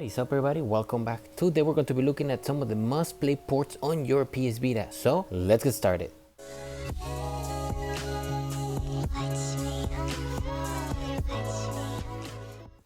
What is up everybody, welcome back. Today we're going to be looking at some of the must play ports on your PS Vita. So let's get started.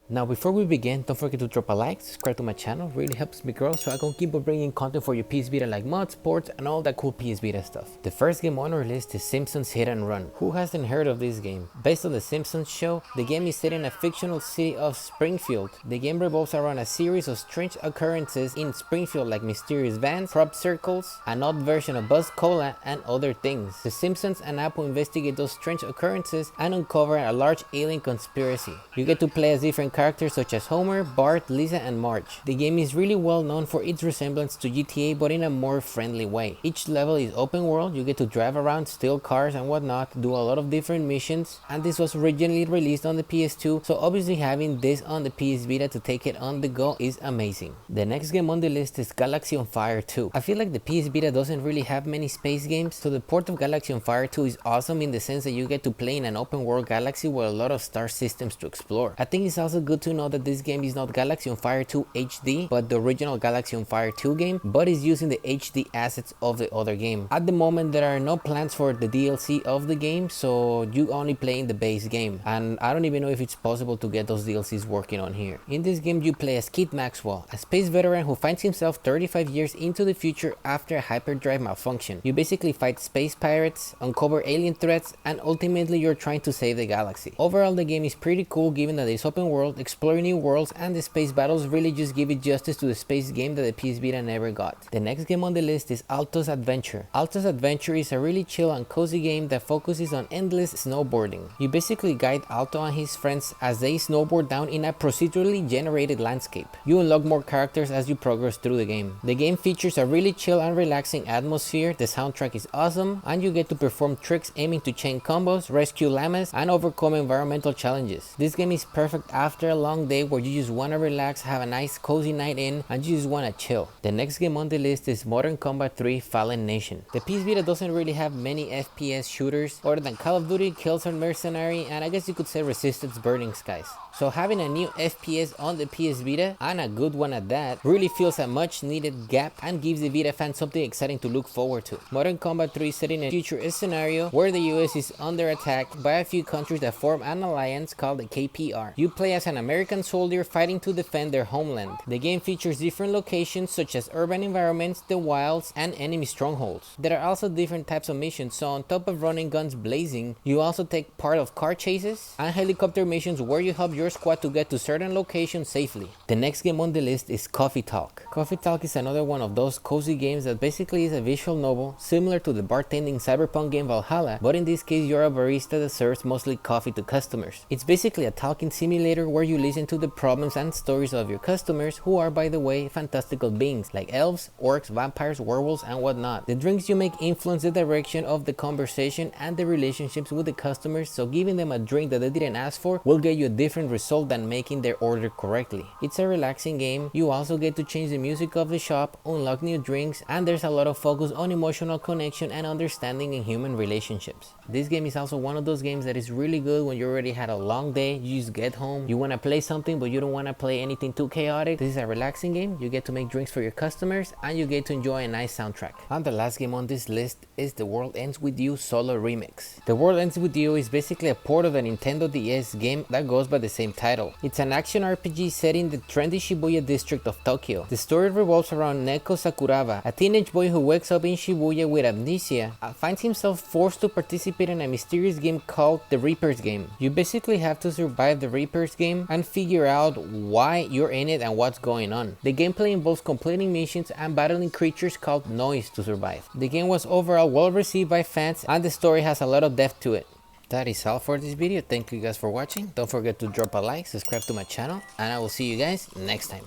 Now before we begin, don't forget to drop a like, subscribe to my channel, really helps me grow so I can keep on bringing content for your PS Vita like mods, ports and all that cool PS Vita stuff. The first game on our list is Simpsons Hit and Run. Who hasn't heard of this game? Based on the Simpsons show, the game is set in a fictional city of Springfield. The game revolves around a series of strange occurrences in Springfield like mysterious vans, crop circles, an odd version of Buzz Cola and other things. The Simpsons and Apple investigate those strange occurrences and uncover a large alien conspiracy. You get to play as different characters such as Homer, Bart, Lisa and Marge. The game is really well known for its resemblance to GTA but in a more friendly way. Each level is open world, you get to drive around, steal cars and whatnot, do a lot of different missions, and this was originally released on the PS2, so obviously having this on the PS Vita to take it on the go is amazing. The next game on the list is Galaxy on Fire 2. I feel like the PS Vita doesn't really have many space games, so the port of Galaxy on Fire 2 is awesome in the sense that you get to play in an open world galaxy with a lot of star systems to explore. I think it's also good to know that this game is not Galaxy on Fire 2 HD but the original Galaxy on Fire 2 game, but is using the HD assets of the other game. At the moment there are no plans for the DLC of the game, so you only play in the base game, and I don't even know if it's possible to get those DLCs working on here. In this game you play as Kit Maxwell, a space veteran who finds himself 35 years into the future after a hyperdrive malfunction. You basically fight space pirates, uncover alien threats, and ultimately you're trying to save the galaxy. Overall the game is pretty cool given that it's open world, explore new worlds, and the space battles really just give it justice to the space game that the PS Vita never got. The next game on the list is Alto's Adventure. Alto's Adventure is a really chill and cozy game that focuses on endless snowboarding. You basically guide Alto and his friends as they snowboard down in a procedurally generated landscape. You unlock more characters as you progress through the game. The game features a really chill and relaxing atmosphere, the soundtrack is awesome, and you get to perform tricks aiming to chain combos, rescue llamas, and overcome environmental challenges. This game is perfect after a long day where you just want to relax, have a nice cozy night in, and you just want to chill. The next game on the list is Modern Combat 3 Fallen Nation. The PS Vita doesn't really have many FPS shooters other than Call of Duty, Killzone Mercenary, and I guess you could say Resistance Burning Skies. So having a new FPS on the PS Vita, and a good one at that, really fills a much needed gap and gives the Vita fans something exciting to look forward to. Modern Combat 3 is set in a future scenario where the US is under attack by a few countries that form an alliance called the KPR. You play as an American soldier fighting to defend their homeland. The game features different locations such as urban environments, the wilds, and enemy strongholds. There are also different types of missions, so on top of running guns blazing, you also take part of car chases and helicopter missions where you help your squad to get to certain locations safely. The next game on the list is Coffee Talk. Coffee Talk is another one of those cozy games that basically is a visual novel similar to the bartending cyberpunk game Valhalla, but in this case you're a barista that serves mostly coffee to customers. It's basically a talking simulator where you listen to the problems and stories of your customers, who are, by the way, fantastical beings like elves, orcs, vampires, werewolves, and whatnot. The drinks you make influence the direction of the conversation and the relationships with the customers, so giving them a drink that they didn't ask for will get you a different result than making their order correctly. It's a relaxing game. You also get to change the music of the shop, unlock new drinks, and there's a lot of focus on emotional connection and understanding in human relationships. This game is also one of those games that is really good when you already had a long day, you just get home, you want to play something but you don't want to play anything too chaotic. This is a relaxing game. You get to make drinks for your customers and you get to enjoy a nice soundtrack. And the last game on this list is The World Ends With You Solo Remix. The World Ends With You is basically a port of the Nintendo DS game that goes by the same title. It's an action RPG set in the trendy Shibuya district of Tokyo. The story revolves around Neko Sakuraba, a teenage boy who wakes up in Shibuya with amnesia and finds himself forced to participate in a mysterious game called the Reaper's Game. You basically have to survive the Reaper's Game and figure out why you're in it and what's going on. The gameplay involves completing missions and battling creatures called noise to survive. The game was overall well received by fans and the story has a lot of depth to it. That is all for this video. Thank you guys for watching. Don't forget to drop a like, subscribe to my channel, and I will see you guys next time.